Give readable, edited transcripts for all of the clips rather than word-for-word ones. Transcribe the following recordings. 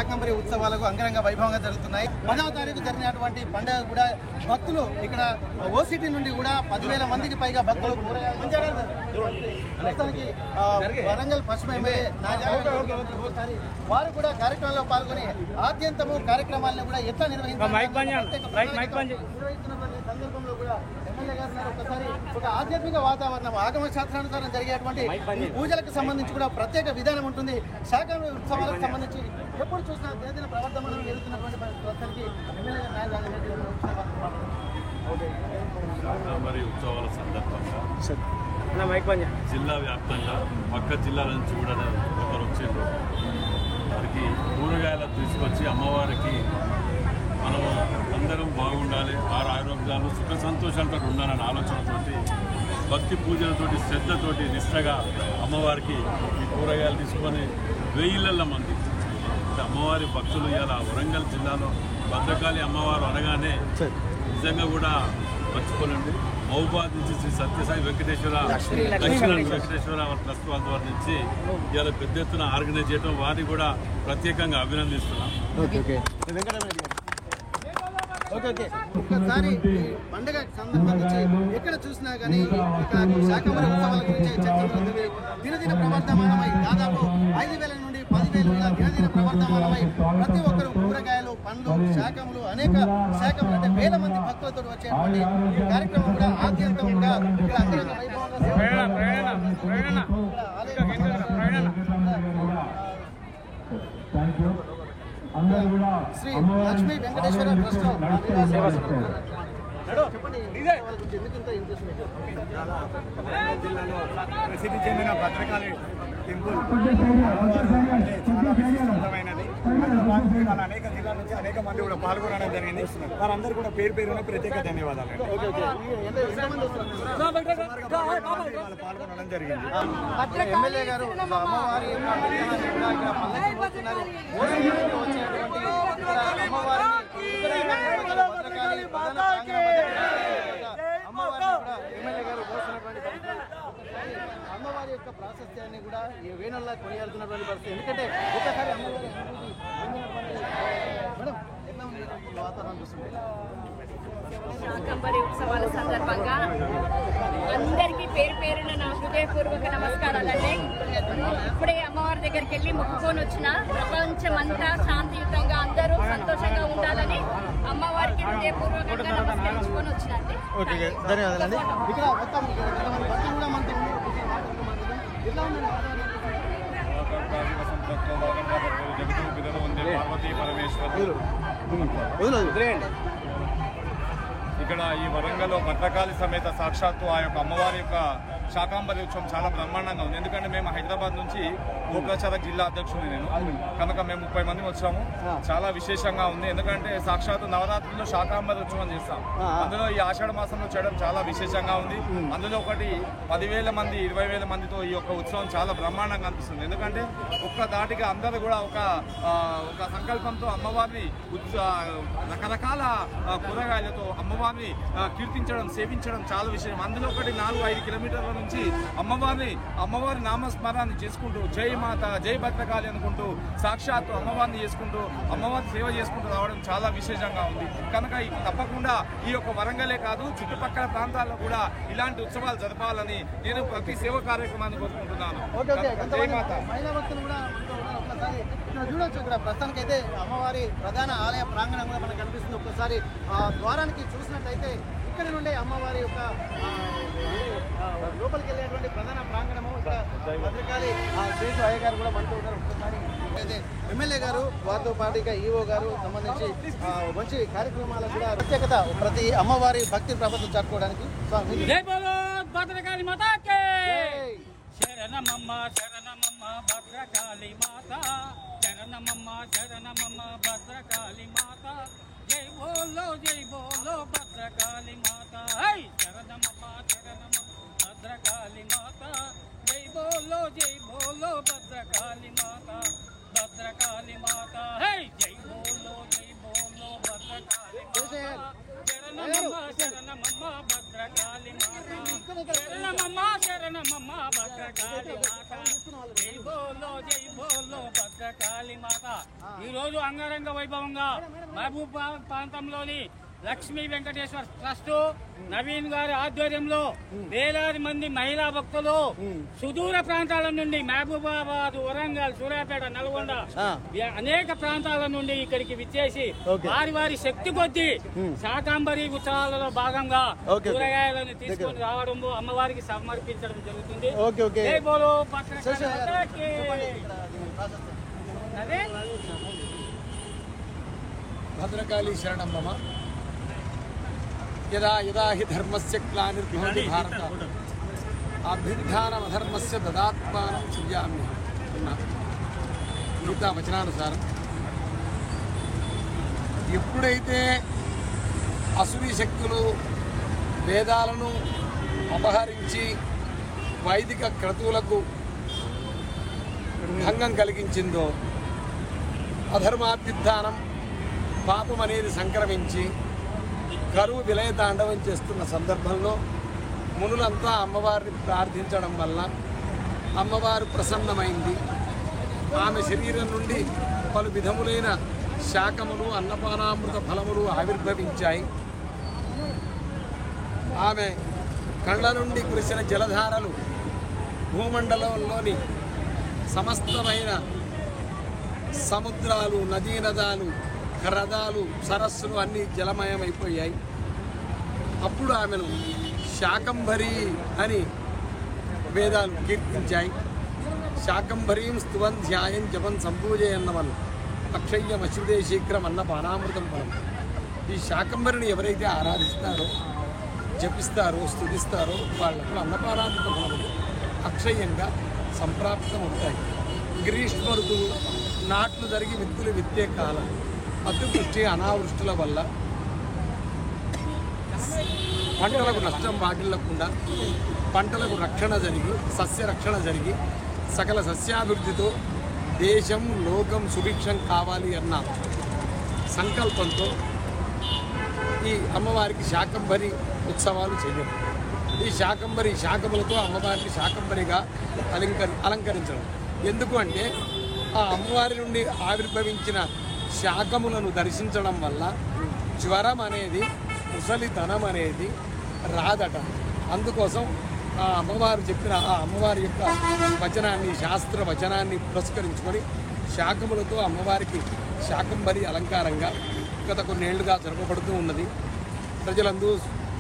శాకంబరి ఉత్సవాలకు అంగరంగ వైభవంగా జరుగుతున్నాయి. 10వ తారీఖు జరిగినటువంటి పండుగ కూడా భక్తులు ఇక్కడ ఓసిటీ నుండి కూడా 10,000 మందికి పైగా భక్తులు వరంగల్ పశ్చిమ ఎమ్మెల్యే వారు కూడా కార్యక్రమంలో పాల్గొని ఆద్యంతము కార్యక్రమాలను కూడా ఎట్లా నిర్వహించారు సందర్భంలో కూడా ఎమ్మెల్యే గారు ఒకసారి ఒక ఆధ్యాత్మిక వాతావరణం ఆగమ శాస్త్రానుసారం జరిగేటువంటి పూజలకు సంబంధించి కూడా ప్రత్యేక విధానం ఉంటుంది. శాకంబరి ఉత్సవాలకు సంబంధించి ఎప్పుడు చూసినా దినదిన ప్రవర్తనలు జరుగుతున్నటువంటి ప్రస్తుతానికి ఎమ్మెల్యే శాకంబరి ఉత్సవాల సందర్భంగా జిల్లా వ్యాప్తంగా పక్క జిల్లాల నుంచి కూడా ఒకరు వచ్చారు. వారికి కూరగాయలు తీసుకొచ్చి అమ్మవారికి మనం అందరం బాగుండాలి, ఆరోగ్యాలు సుఖ సంతోషాలతో ఉండాలనే ఆలోచనతోటి భక్తి పూజలతోటి శ్రద్ధతోటి నిష్టగా అమ్మవారికి ఈ కూరగాయలు తీసుకొని 1000 మంది అమ్మవారి భక్తులు ఇలా వరంగల్ జిల్లాలో భద్రకాళి అమ్మవారు అనగానే నిజంగా కూడా మర్చిపోలేండి. మహబూబాద్ నుంచి శ్రీ సత్యసాయి వెంకటేశ్వర వెంకటేశ్వర ట్రస్ట్ వాళ్ళ ద్వారా నుంచి ఇలా పెద్ద ఎత్తున ఆర్గనైజ్ చేయడం వారిని కూడా ప్రత్యేకంగా అభినందిస్తున్నాం. ఒక్కసారి పండుగ సందర్భంగా ఎక్కడ చూసినా కానీ శాకంబరి ఉత్సవాల గురించి చర్చలు దినదిన ప్రవర్తమానమై దాదాపు 5,000 నుండి 10,000 దినదిన ప్రవర్తమానమై ప్రతి ఒక్కరు కూరగాయలు, పండ్లు, శాఖములు అనేక శాఖములు అంటే 1000 మంది భక్తులతో వచ్చేటువంటి కార్యక్రమం కూడా ఆద్యంతం కూడా ఇక్కడ అంగరంగ వైభవంగా శ్రీ లక్ష్మీ వెంకటేశ్వర ట్రస్ట్ జిల్లాలో ప్రసిద్ధి చెందిన భద్రకాళి టెంపుల్ చాలా విశిష్టమైనది. అనేక జిల్లాల నుంచి అనేక మంది కూడా పాల్గొనడం జరిగింది. వారందరూ కూడా పేరు పేరున ప్రత్యేక ధన్యవాదాలు పాల్గొనడం జరిగింది. ఎమ్మెల్యే గారు అమ్మవారి అమ్మవారి యొక్క ప్రాశస్త్యాన్ని కూడా ఈ వేణల్లా కొనియాడుతున్నటువంటి పరిస్థితి. ఎందుకంటే ఒకసారి అమ్మవారి మేడం ఎట్లా ఉంది వాతావరణం చూస్తుంది? శాకంబరి ఉత్సవాల సందర్భంగా అందరికీ పేరు పేరున నా హృదయపూర్వక నమస్కారాలండి. ఇప్పుడే అమ్మవారి దగ్గరికి వెళ్ళి మొక్కుకొని వచ్చిన ప్రపంచమంతా శాంతియుతంగా అందరూ సంతోషంగా ఉండాలని అమ్మవారికి హృదయపూర్వకంగా నమస్కరించుకొని వచ్చినండి. ధన్యవాదాలండి. ఇక్కడ మొత్తం ఇక్కడ ఈ వరంగల్లో భద్రకాళి సమేత సాక్షాత్తు ఆ యొక్క అమ్మవారి యొక్క శాకంబరి ఉత్సవం చాలా బ్రహ్మాండంగా ఉంది. ఎందుకంటే మేము హైదరాబాద్ నుంచి గోకులాచార జిల్లా అధ్యక్షుడు నేను కనుక మేము 30 మంది వచ్చాము. చాలా విశేషంగా ఉంది. ఎందుకంటే సాక్షాత్తు నవరాత్రుల్లో శాకంబరి ఉత్సవం చేస్తాం. అందులో ఈ ఆషాఢ మాసంలో చేయడం చాలా విశేషంగా ఉంది. అందులో ఒకటి 10,000 మంది 20,000 మందితో ఈ యొక్క ఉత్సవం చాలా బ్రహ్మాండంగా అనిపిస్తుంది. ఎందుకంటే ఒక్క దాటిగా అందరూ కూడా ఒక సంకల్పంతో అమ్మవారిని రకరకాల కూరగాయలతో అమ్మవారిని కీర్తించడం, సేవించడం చాలా విషయం. అందులో ఒకటి 4-5 కిలోమీటర్ల నుంచి అమ్మవారి నామస్మరాన్ని చేసుకుంటూ జై మాత జై భద్రకాళి అనుకుంటూ సాక్షాత్తు అమ్మవారిని చేసుకుంటూ అమ్మవారి సేవ చేసుకుంటూ రావడం చాలా విశేషంగా ఉంది. కనుక తప్పకుండా ఈ యొక్క వరంగలే కాదు చుట్టుపక్కల ప్రాంతాల్లో కూడా ఇలాంటి ఉత్సవాలు జరపాలని నేను ప్రతి సేవ కార్యక్రమాన్ని కోరుకుంటున్నాను. జై మాత. చూడొచ్చు ఇక్కడ ప్రస్తుతానికైతే అమ్మవారి ప్రధాన ఆలయ ప్రాంగణం కూడా మనకు కనిపిస్తుంది. ఒక్కసారి ద్వారానికి చూసినట్లయితే ఇక్కడ నుండి అమ్మవారి యొక్క లోపలికి వెళ్ళేటువంటి ప్రధాన ప్రాంగణము ఇక్కడ భద్రకాళి శ్రీసు అయ్య గారు కూడా మనతో ఉన్నారు. ఒక్కసారి అయితే ఎమ్మెల్యే గారు వారితో పాటు ఇక ఈఓ గారు సంబంధించి మంచి కార్యక్రమాలకు కూడా ప్రత్యేకత ప్రతి అమ్మవారి భక్తి ప్రపంచం జరుపుకోవడానికి శరణమమ్మ శరణమమ్మ భద్రకాళి మాత శరణమమ్మ శరణమమ్మ భద్రకాళి మాత జై బోలో భద్రకాళి మాత హై శరణమమ్మ శరణమమ్మ భద్రకాళి మాత జై బోలో భద్రకాళి మాత భద్రకాళి మాత హై జై బోలో భద్రకాళి మాత శరణమమ్మ శరణమమ్మ భద్రకాళి మాత శరణమమ్మ శరణమమ్మ భద్రకాళి మాత జై బోలో భద్రకాళి మాత. ఈరోజు అంగరంగ వైభవంగా మహబూబాబాద్ ప్రాంతంలోని లక్ష్మీ వెంకటేశ్వర ట్రస్ట్ నవీన్ గారి ఆధ్వర్యంలో వేలాది మంది మహిళా భక్తులు సుదూర ప్రాంతాల నుండి మహబూబాబాద్, వరంగల్, సూర్యాపేట, నల్గొండ అనేక ప్రాంతాల నుండి ఇక్కడికి విచ్చేసి వారి శక్తి కొద్దీ శాకాంబరి ఉత్సవాలలో భాగంగా కూరగాయలను తీసుకొని రావడం, అమ్మవారికి సమర్పించడం జరుగుతుంది. జై బోలో భద్రకాళి శరణం మమ. యదా యదా హి ధర్మస్య గ్లానిర్భవతి భారత అభ్యుత్థానమధర్మస్య తదాత్మానం సృజామి. గీతా వచనానుసారం ఎప్పుడైతే అసురీ శక్తులు వేదాలను అపహరించి వైదిక క్రతువులకు భంగం కలిగించిందో, అధర్మాభ్యుత్థానం పాపం అనేది సంక్రమించి కరువు విలయ తాండవం చేస్తున్న సందర్భంలో మునులంతా అమ్మవారిని ప్రార్థించడం వల్ల అమ్మవారు ప్రసన్నమైంది. ఆమె శరీరం నుండి పలు విధములైన శాకములు, అన్నపానామృత ఫలములు ఆవిర్భవించాయి. ఆమె కళ్ళ నుండి కురిసిన జలధారలు భూమండలంలోని సమస్తమైన సముద్రాలు, నదీనదాలు, హ్రదాలు, సరస్సులు అన్నీ జలమయమైపోయాయి. అప్పుడు ఆమెను శాకంభరి అని వేదాలు కీర్తించాయి. శాకంభరీం స్తువం ధ్యాయం జపం సంపూజయన్నవలు అక్షయ్యమశ్రుదే శీఘ్రం అన్న పానామృతం ఫలం. ఈ శాకంభరిని ఎవరైతే ఆరాధిస్తారో, జపిస్తారో, స్తుతిస్తారో వాళ్లకు అన్నపానామృత ఫలములు అక్షయ్యంగా సంప్రాప్తమవుతాయి. గ్రీష్మ ఋతువు, నాట్లు జరిగి విత్తులు విత్తే కాలం, అతివృష్టి అనావృష్టుల వల్ల పంటలకు నష్టం వాటిల్లకుండా పంటలకు రక్షణ జరిగి, సస్య రక్షణ జరిగి, సకల సస్యాభివృద్ధితో దేశం, లోకం సుభిక్షం కావాలి అన్న సంకల్పంతో ఈ అమ్మవారికి శాకంభరి ఉత్సవాలు చేయడం. ఈ శాకంభరి శాకములతో అమ్మవారికి శాకంభరిగా అలంకరించడం. ఎందుకు అంటే ఆ అమ్మవారి నుండి ఆవిర్భవించిన శాకములను దర్శించడం వల్ల జ్వరం అనేది, ముసలితనం అనేది రాదట. అందుకోసం ఆ అమ్మవారు చెప్పిన ఆ అమ్మవారి యొక్క వచనాన్ని, శాస్త్ర వచనాన్ని పురస్కరించుకొని శాకములతో అమ్మవారికి శాకంభరి అలంకారంగా గత కొన్నేళ్లుగా జరపబడుతూ ఉన్నది. ప్రజలందరూ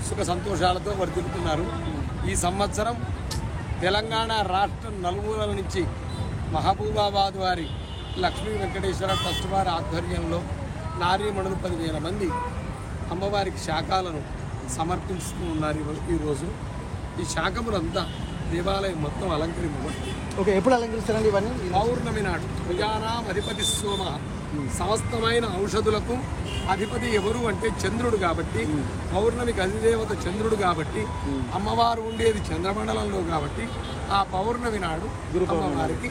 సుఖ సంతోషాలతో వర్ధిల్లుతున్నారు. ఈ సంవత్సరం తెలంగాణ రాష్ట్రం నలుమూలల నుంచి మహబూబాబాద్ వారి లక్ష్మీ వెంకటేశ్వర ట్రస్ట్ వారి ఆధ్వర్యంలో నారీమణులు 10,000 మంది అమ్మవారికి శాఖలను సమర్పిస్తూ ఉన్నారు. ఈరోజు ఈ శాఖములంతా దేవాలయం మొత్తం అలంకరింపబడుతుంది. ఓకే, ఎప్పుడు అలంకరిస్తారండి ఇవన్నీ? పౌర్ణమి నాడు. ప్రజానాం అధిపతి సోమ. సమస్తమైన ఔషధులకు అధిపతి ఎవరు అంటే చంద్రుడు కాబట్టి, పౌర్ణమికి అధిదేవత చంద్రుడు కాబట్టి, అమ్మవారు ఉండేది చంద్రమండలంలో కాబట్టి ఆ పౌర్ణమి నాడు అమ్మవారికి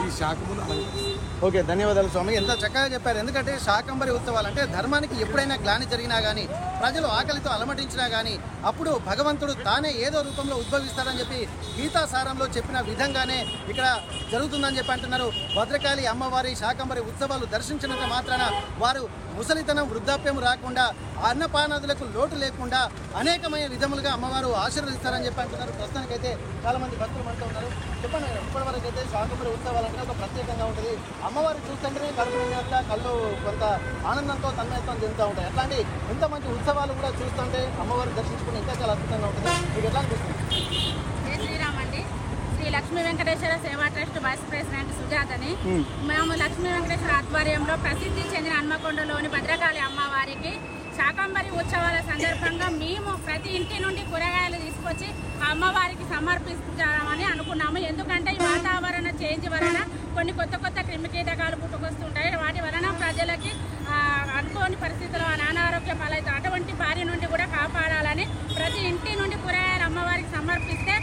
ఈ శాకములు అలంకరిస్తారు. ఓకే, ధన్యవాదాలు స్వామి, ఎంత చక్కగా చెప్పారు. ఎందుకంటే శాకంబరి ఉత్సవాలు అంటే ధర్మానికి ఎప్పుడైనా గ్లాని జరిగినా కానీ, ప్రజలు ఆకలితో అలమటించినా కానీ అప్పుడు భగవంతుడు తానే ఏదో రూపంలో ఉద్భవిస్తాడని చెప్పి గీతాసారంలో చెప్పిన విధంగానే ఇక్కడ జరుగుతుందని చెప్పి అంటున్నారు. భద్రకాళి అమ్మవారి శాకంబరి ఉత్సవాలు దర్శించినంత మాత్రాన వారు ముసలితనం, వృద్ధాప్యం రాకుండా, అన్నపానాదులకు లోటు లేకుండా అనేకమైన విధములుగా అమ్మవారు ఆశీర్వదిస్తారని చెప్పి అంటున్నారు. ప్రస్తుతానికైతే చాలా మంది భక్తులు మనతో ఉన్నారు. చెప్పండి, ఇప్పటివరకు అయితే శాకంబరి ఉత్సవాలు అంటే ఒక ప్రత్యేకంగా ఉంటుంది. అమ్మవారు చూస్తుంటేనే కళ్ళు నిండినట్ల, కళ్ళు కొంత ఆనందంతో తన్మయత్వం చెందుతూ ఉంటాయి. అట్లాంటి ఇంత మంచి ఉత్సవాలు కూడా చూస్తుంటే అమ్మవారిని దర్శించుకుని ఇంకా చాలా అద్భుతంగా ఉంటుంది. మీకు ఎట్లా అనిపిస్తుంది? జై శ్రీరామ్ అండి. శ్రీ లక్ష్మీ వెంకటేశ్వర సేవా ట్రస్ట్ వైస్ ప్రెసిడెంట్ సుజాతని. మేము లక్ష్మీ వెంకటేశ్వర ఆధ్వర్యంలో ప్రసిద్ధి చెందిన హన్మకొండలోని భద్రకాళి అమ్మవారికి శాకంబరి ఉత్సవాల సందర్భంగా మేము ప్రతి ఇంటి నుండి కూరగాయలు తీసుకొచ్చి అమ్మవారికి సమర్పించామని అనుకున్నాము. ఎందుకంటే ఈ వాతావరణ చేంజ్ వలన కొన్ని కొత్త కొత్త క్రిమికీటకాలు పుట్టుకొస్తుంటాయి. వాటి వలన ప్రజలకి అనుకోని పరిస్థితుల్లో అనారోగ్య పాలైతే అటువంటి బారి నుండి కూడా కాపాడాలని ప్రతి ఇంటి నుండి కూరగాయలు అమ్మవారికి సమర్పిస్తే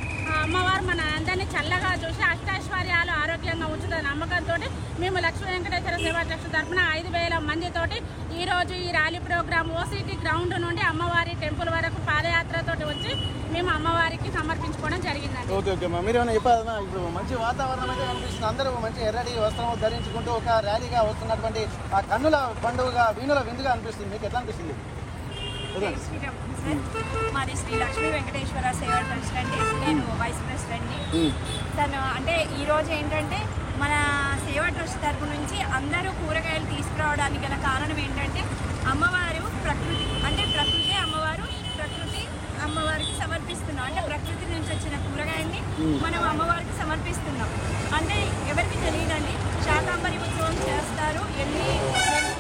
అమ్మవారు మన అందరినీ చల్లగా చూసి అష్టైశ్వర్యాలు ఆరోగ్యంగా ఉంచుతుంది నమ్మకంతో మేము లక్ష్మీ వెంకటేశ్వర సేవా ట్రస్ట్ తరఫున 5,000 మందితోటి ఈరోజు ఈ ర్యాలీ ప్రోగ్రాం ఓసిటీ గ్రౌండ్ నుండి అమ్మవారి టెంపుల్ వరకు పాదయాత్రతోటి వచ్చి మేము అమ్మవారికి సమర్పించుకోవడం జరిగిందండి. ఓకే ఓకే మీరు ఏమైనా చెప్పాలన్నా? ఇప్పుడు మంచి వాతావరణం అయితే కనిపిస్తుంది. అందరూ మంచి ఎర్రటి వస్త్రం ధరించుకుంటూ ఒక ర్యాలీగా వస్తున్నటువంటి ఆ కన్నుల పండుగగా వీణుల విందుగా అనిపిస్తుంది. మీకు ఎట్లా అనిపిస్తుంది? మాది శ్రీ లక్ష్మీ వెంకటేశ్వర సేవా ట్రస్ట్ అండి. నేను వైస్ ప్రెసిడెంట్ని. తను అంటే ఈరోజు ఏంటంటే మన సేవా ట్రస్ట్ తరపు నుంచి అందరూ కూరగాయలు తీసుకురావడానికి గల కారణం ఏంటంటే అమ్మవారు ప్రకృతి అంటే ప్రకృతి అమ్మవారు ప్రకృతి అమ్మవారికి సమర్పిస్తున్నాం. అంటే ప్రకృతి నుంచి వచ్చిన కూరగాయల్ని మనం అమ్మవారికి సమర్పిస్తున్నాం. అంటే ఎవరికి తెలియదండి, శాకాంబరి ఉత్సవం చేస్తారు, వెళ్ళి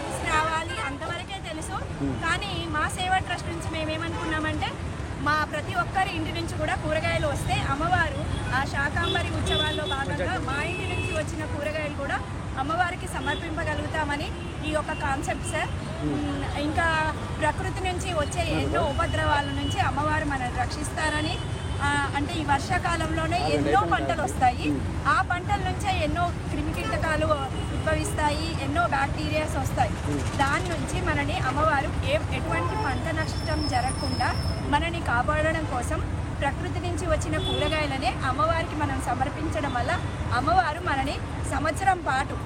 చూసి రావాలి అంతవరకే తెలుసు. కానీ మా సేవా ట్రస్ట్ నుంచి మేమేమనుకున్నామంటే మా ప్రతి ఒక్కరి ఇంటి నుంచి కూడా కూరగాయలు వస్తే అమ్మవారు ఆ శాకాంబరి ఉత్సవాల్లో భాగంగా మా ఇంటి నుంచి వచ్చిన కూరగాయలు కూడా అమ్మవారికి సమర్పింపగలుగుతామని ఈ యొక్క కాన్సెప్ట్ సార్. ఇంకా ప్రకృతి నుంచి వచ్చే ఎన్నో ఉపద్రవాల నుంచి అమ్మవారు మనల్ని రక్షిస్తారని, అంటే ఈ వర్షాకాలంలోనే ఎన్నో పంటలు వస్తాయి, ఆ పంటల నుంచే ఎన్నో క్రిమికీటకాలు ఉద్భవిస్తాయి, ఎన్నో బ్యాక్టీరియాస్ వస్తాయి. దాని నుంచి మనని అమ్మవారు ఎటువంటి పంట నష్టం జరగకుండా మనని కాపాడడం కోసం ప్రకృతి నుంచి వచ్చిన కూరగాయలనే అమ్మవారికి మనం సమర్పించడం వల్ల అమ్మవారు మనని సంవత్సరం పాటు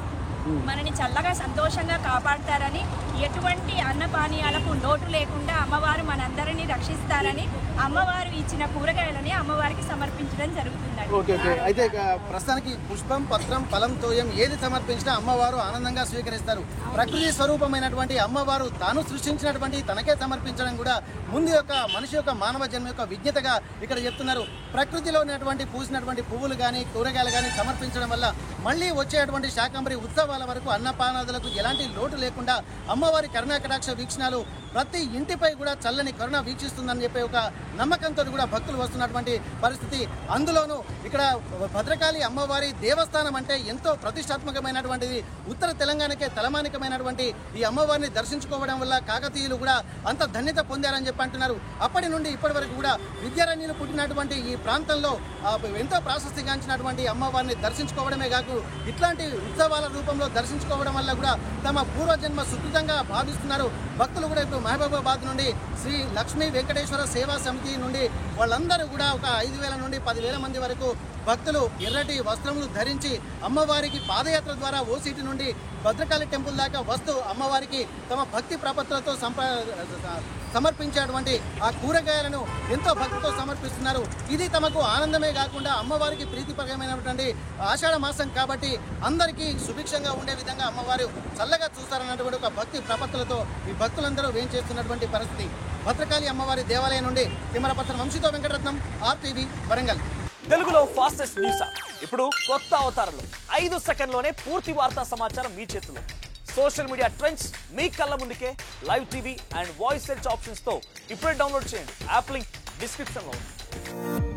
మనని చల్లగా సంతోషంగా కాపాడతారని, ఎటువంటి అన్నపానీయాలకు లోటు లేకుండా అమ్మవారు మనందరినీ రక్షిస్తారని అమ్మవారు ఇచ్చిన కూరగాయలని అమ్మవారికి సమర్పించడం జరుగుతుందండి. ఓకే ఓకే అయితే ప్రస్తుతానికి పుష్పం, పత్రం, ఫలం, తోయం ఏది సమర్పించినా అమ్మవారు ఆనందంగా స్వీకరిస్తారు. ప్రకృతి స్వరూపమైనటువంటి అమ్మవారు తాను సృష్టించినటువంటి తనకే సమర్పించడం కూడా ముందు యొక్క మనిషి యొక్క మానవ జన్మ యొక్క విజ్ఞతగా ఇక్కడ చెప్తున్నారు. ప్రకృతిలో ఉన్నటువంటి పూసినటువంటి పువ్వులు కానీ కూరగాయలు కానీ సమర్పించడం వల్ల మళ్ళీ వచ్చేటువంటి శాకంబరి ఉత్సవాల వరకు అన్నపానాదులకు ఎలాంటి లోటు లేకుండా అమ్మవారి కరుణా కటాక్ష వీక్షణాలు ప్రతి ఇంటిపై కూడా చల్లని కరుణ వీక్షిస్తుందని చెప్పే ఒక నమ్మకంతో కూడా భక్తులు వస్తున్నటువంటి పరిస్థితి. అందులోనూ ఇక్కడ భద్రకాళి అమ్మవారి దేవస్థానం అంటే ఎంతో ప్రతిష్టాత్మకమైనటువంటిది. ఉత్తర తెలంగాణకే తలమానికమైనటువంటి ఈ అమ్మవారిని దర్శించుకోవడం వల్ల కాకతీయులు కూడా అంత ధన్యత పొందారని చెప్పి అంటున్నారు. అప్పటి నుండి ఇప్పటి వరకు కూడా విద్యారణ్యులు పుట్టినటువంటి ఈ ప్రాంతంలో ఎంతో ప్రాశస్తిగాంచినటువంటి అమ్మవారిని దర్శించుకోవడమే కాకు ఇట్లాంటి ఉత్సవాల రూపంలో దర్శించుకోవడం వల్ల కూడా తమ పూర్వజన్మ సుకృతంగా భావిస్తున్నారు భక్తులు కూడా. ఇప్పుడు మహబూబాబాద్ నుండి శ్రీ లక్ష్మీ వెంకటేశ్వర సేవా సమితి నుండి వాళ్ళందరూ కూడా ఒక 5,000 నుండి 10,000 మంది వరకు భక్తులు ఎర్రటి వస్త్రములు ధరించి అమ్మవారికి పాదయాత్ర ద్వారా ఓసిటీ నుండి భద్రకాళి టెంపుల్ దాకా వస్తూ అమ్మవారికి తమ భక్తి ప్రపత్తులతో సమర్పించేటువంటి ఆ కూరగాయలను ఎంతో భక్తితో సమర్పిస్తున్నారు. ఇది తమకు ఆనందమే కాకుండా అమ్మవారికి ప్రీతిపరమైనటువంటి ఆషాఢ మాసం కాబట్టి అందరికీ సుభిక్షంగా ఉండే విధంగా అమ్మవారు చల్లగా చూస్తారన్నటువంటి ఒక భక్తి ప్రపత్తులతో ఈ భక్తులందరూ వేంచేస్తున్నటువంటి పరిస్థితి. భద్రకాళి అమ్మవారి దేవాలయం నుండి తిమ్మరపత్రం వంశీతో వెంకటరత్నం, RTV, వరంగల్. తెలుగులో ఫాస్టెస్ట్ న్యూస్ ఇప్పుడు కొత్త అవతారంలో 5 సెకండ్లోనే పూర్తి వార్తా సమాచారం మీ చేతిలో. సోషల్ మీడియా ట్రెండ్స్ మీ కళ్ళ ముందుకే live TV and voice search options తో ఇప్పుడే డౌన్లోడ్ చేయండి. యాప్ లింక్ డిస్క్రిప్షన్ లో ఉంది.